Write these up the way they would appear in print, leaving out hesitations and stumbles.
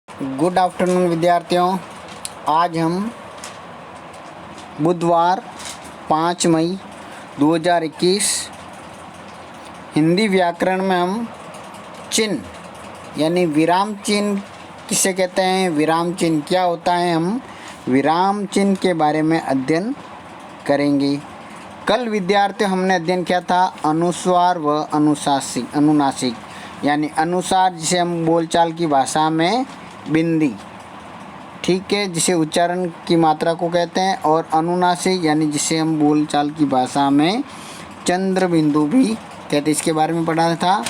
Good afternoon विद्यार्थियों। आज हम बुधवार 5 मई 2021 हिंदी व्याकरण में हम चिन्ह यानी विराम चिन्ह किसे कहते हैं, विराम चिन्ह क्या होता है, हम विराम चिन्ह के बारे में अध्ययन करेंगे। कल विद्यार्थियों हमने अध्ययन किया था अनुस्वार व अनुनासिक यानी अनुसार जिसे हम बोलचाल की भाषा में बिंदी, ठीक है, जिसे उच्चारण की मात्रा को कहते हैं, और अनुनासिक यानी जिसे हम बोलचाल की भाषा में चंद्र बिंदु भी कहते हैं। इसके बारे में पढ़ा था।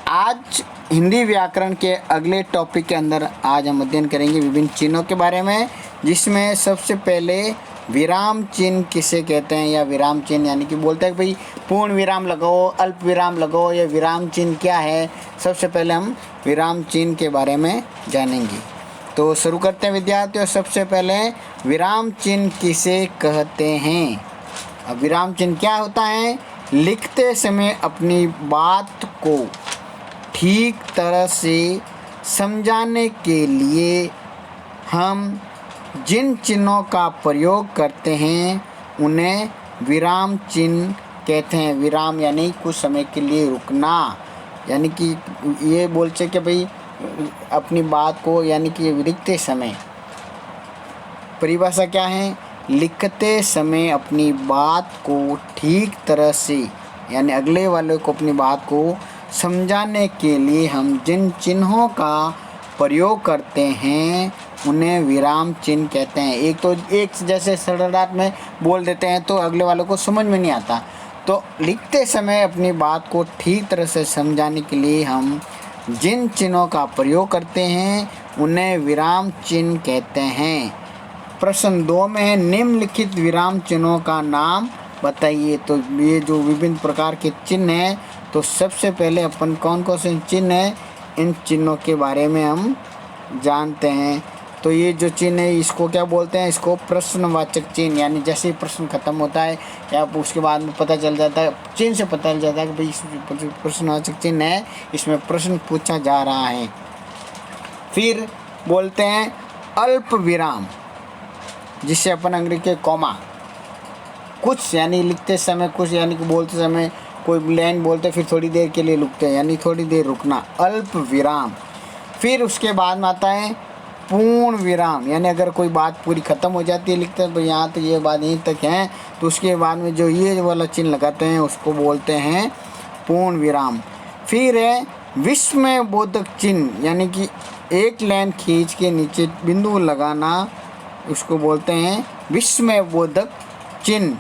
आज हिंदी व्याकरण के अगले टॉपिक के अंदर आज हम अध्ययन करेंगे विभिन्न चिन्हों के बारे में, जिसमें सबसे पहले विराम चिन्ह किसे कहते हैं, या विराम चिन्ह यानी कि बोलते हैं कि भाई पूर्ण विराम लगाओ, अल्प विराम लगाओ, या विराम चिन्ह क्या है। सबसे पहले हम विराम चिन्ह के बारे में जानेंगे। तो शुरू करते हैं विद्यार्थियों। सबसे पहले विराम चिन्ह किसे कहते हैं। अब विराम चिन्ह क्या होता है, लिखते समय अपनी बात को ठीक तरह से समझाने के लिए हम जिन चिन्हों का प्रयोग करते हैं उन्हें विराम चिन्ह कहते हैं। विराम यानी कुछ समय के लिए रुकना, यानी कि ये बोलते कि भाई अपनी बात को, यानी कि लिखते समय, परिभाषा क्या है, लिखते समय अपनी बात को ठीक तरह से यानी अगले वाले को अपनी बात को समझाने के लिए हम जिन चिन्हों का प्रयोग करते हैं उन्हें विराम चिन्ह कहते हैं। एक जैसे सड़रात में बोल देते हैं तो अगले वालों को समझ में नहीं आता, तो लिखते समय अपनी बात को ठीक तरह से समझाने के लिए हम जिन चिन्हों का प्रयोग करते हैं उन्हें विराम चिन्ह कहते हैं। प्रश्न 2 में है, निम्नलिखित विराम चिन्हों का नाम बताइए। तो ये जो विभिन्न प्रकार के चिन्ह हैं, तो सबसे पहले अपन कौन कौन से चिन्ह हैं, इन चिन्हों के बारे में हम जानते हैं। तो ये जो चिन्ह है इसको क्या बोलते हैं, इसको प्रश्नवाचक चिन्ह, यानी जैसे ही प्रश्न खत्म होता है या उसके बाद में पता चल जाता है, चिन्ह से पता चल जाता है कि भाई इस प्रश्नवाचक चिन्ह है, इसमें प्रश्न पूछा जा रहा है। फिर बोलते हैं अल्प विराम, जिसे अपन अंग्रेजी के कॉमा, कुछ यानी लिखते समय, कुछ यानी कि बोलते समय कोई लाइन बोलते फिर थोड़ी देर के लिए रुकते हैं, यानी थोड़ी देर रुकना, अल्प विराम। फिर उसके बाद में आता है पूर्ण विराम, यानी अगर कोई बात पूरी ख़त्म हो जाती है लिखते हैं तो यहाँ तक ये बात यहीं तक है, तो उसके बाद में जो ये वाला चिन्ह लगाते हैं उसको बोलते हैं पूर्ण विराम। फिर है विस्मय बोधक चिन्ह, यानी कि एक लाइन खींच के नीचे बिंदु लगाना, उसको बोलते हैं विस्मय बोधक चिन्ह।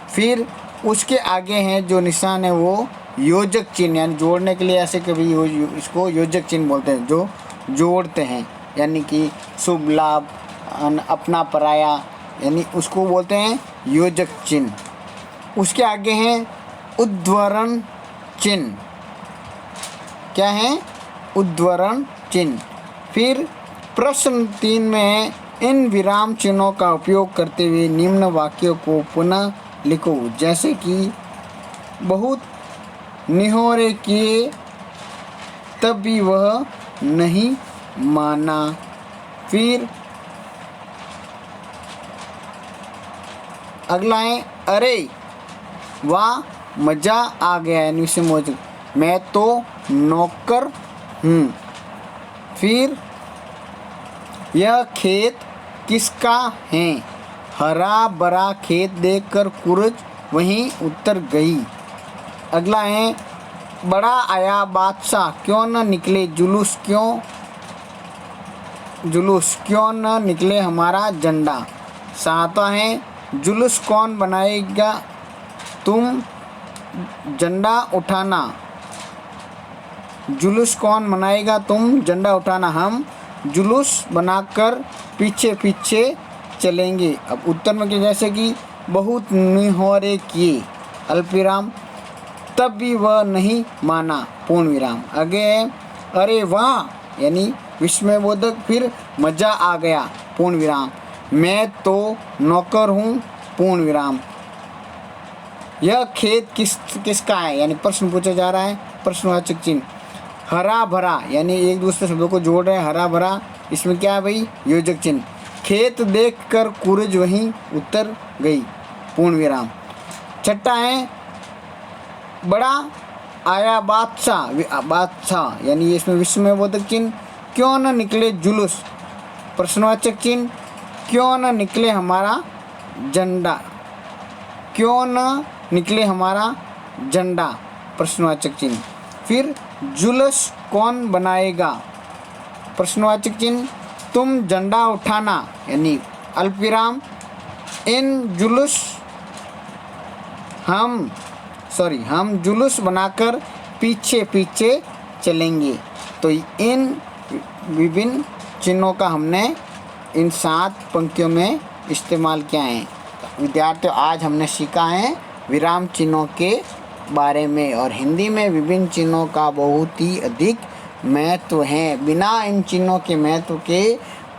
फिर उसके आगे हैं जो निशान है वो योजक चिन्ह, यानी जोड़ने के लिए, ऐसे कभी इसको योजक चिन्ह बोलते हैं, जो जोड़ते हैं, यानी कि शुभ लाभ, अपना पराया, यानी उसको बोलते हैं योजक चिन्ह। उसके आगे हैं उद्धरण चिन्ह, क्या है, उद्धरण चिन्ह। फिर प्रश्न 3 में है, इन विराम चिन्हों का उपयोग करते हुए निम्न वाक्यों को पुनः लिखो, जैसे कि बहुत निहोरे किए तब भी वह नहीं माना। फिर अगला है अरे वाह मज़ा आ गया, यानी उसे मौज, मैं तो नौकर हूँ। फिर यह खेत किसका है, हरा भरा खेत देखकर कुरज वहीं उतर गई। अगला है बड़ा आया बादशाह क्यों न निकले जुलूस क्यों न निकले हमारा झंडा। सातवां है जुलूस कौन बनाएगा तुम झंडा उठाना, जुलूस कौन मनाएगा तुम झंडा उठाना, हम जुलूस बनाकर पीछे पीछे चलेंगे। अब उत्तर में क्या, जैसे कि बहुत निहोरे किए, अल्प विराम, तब भी वह नहीं माना, पूर्ण विराम। आगे है अरे वाह यानी विस्मय बोधक, फिर मज़ा आ गया, पूर्ण विराम, मैं तो नौकर हूँ, पूर्ण विराम। यह खेत किसका है, यानी प्रश्न पूछा जा रहा है, प्रश्नवाचक चिन्ह। हरा भरा यानी एक दूसरे शब्दों को जोड़ रहे हैं, हरा भरा इसमें क्या है भाई, योजक चिन्ह। खेत देखकर कुरज वहीं उतर गई, पूर्ण विराम। छठा है बड़ा आया बादशाह, बादशाह यानी इसमें विस्मयबोधक चिन्ह। क्यों न निकले जुलूस, प्रश्नवाचक चिन्ह। क्यों न निकले हमारा झंडा, क्यों न निकले हमारा झंडा, प्रश्नवाचक चिन्ह। फिर जुलूस कौन बनाएगा, प्रश्नवाचक चिन्ह। तुम झंडा उठाना यानी अल्पविराम। इन जुलूस हम जुलूस बनाकर पीछे पीछे चलेंगे। तो इन विभिन्न चिन्हों का हमने इन 7 पंक्तियों में इस्तेमाल किया है। विद्यार्थियों, आज हमने सीखा है विराम चिन्हों के बारे में, और हिंदी में विभिन्न चिन्हों का बहुत ही अधिक महत्व है। बिना इन चिन्हों के महत्व के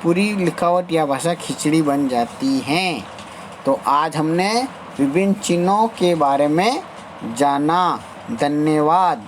पूरी लिखावट या भाषा खिचड़ी बन जाती है। तो आज हमने विभिन्न चिन्हों के बारे में जाना। धन्यवाद।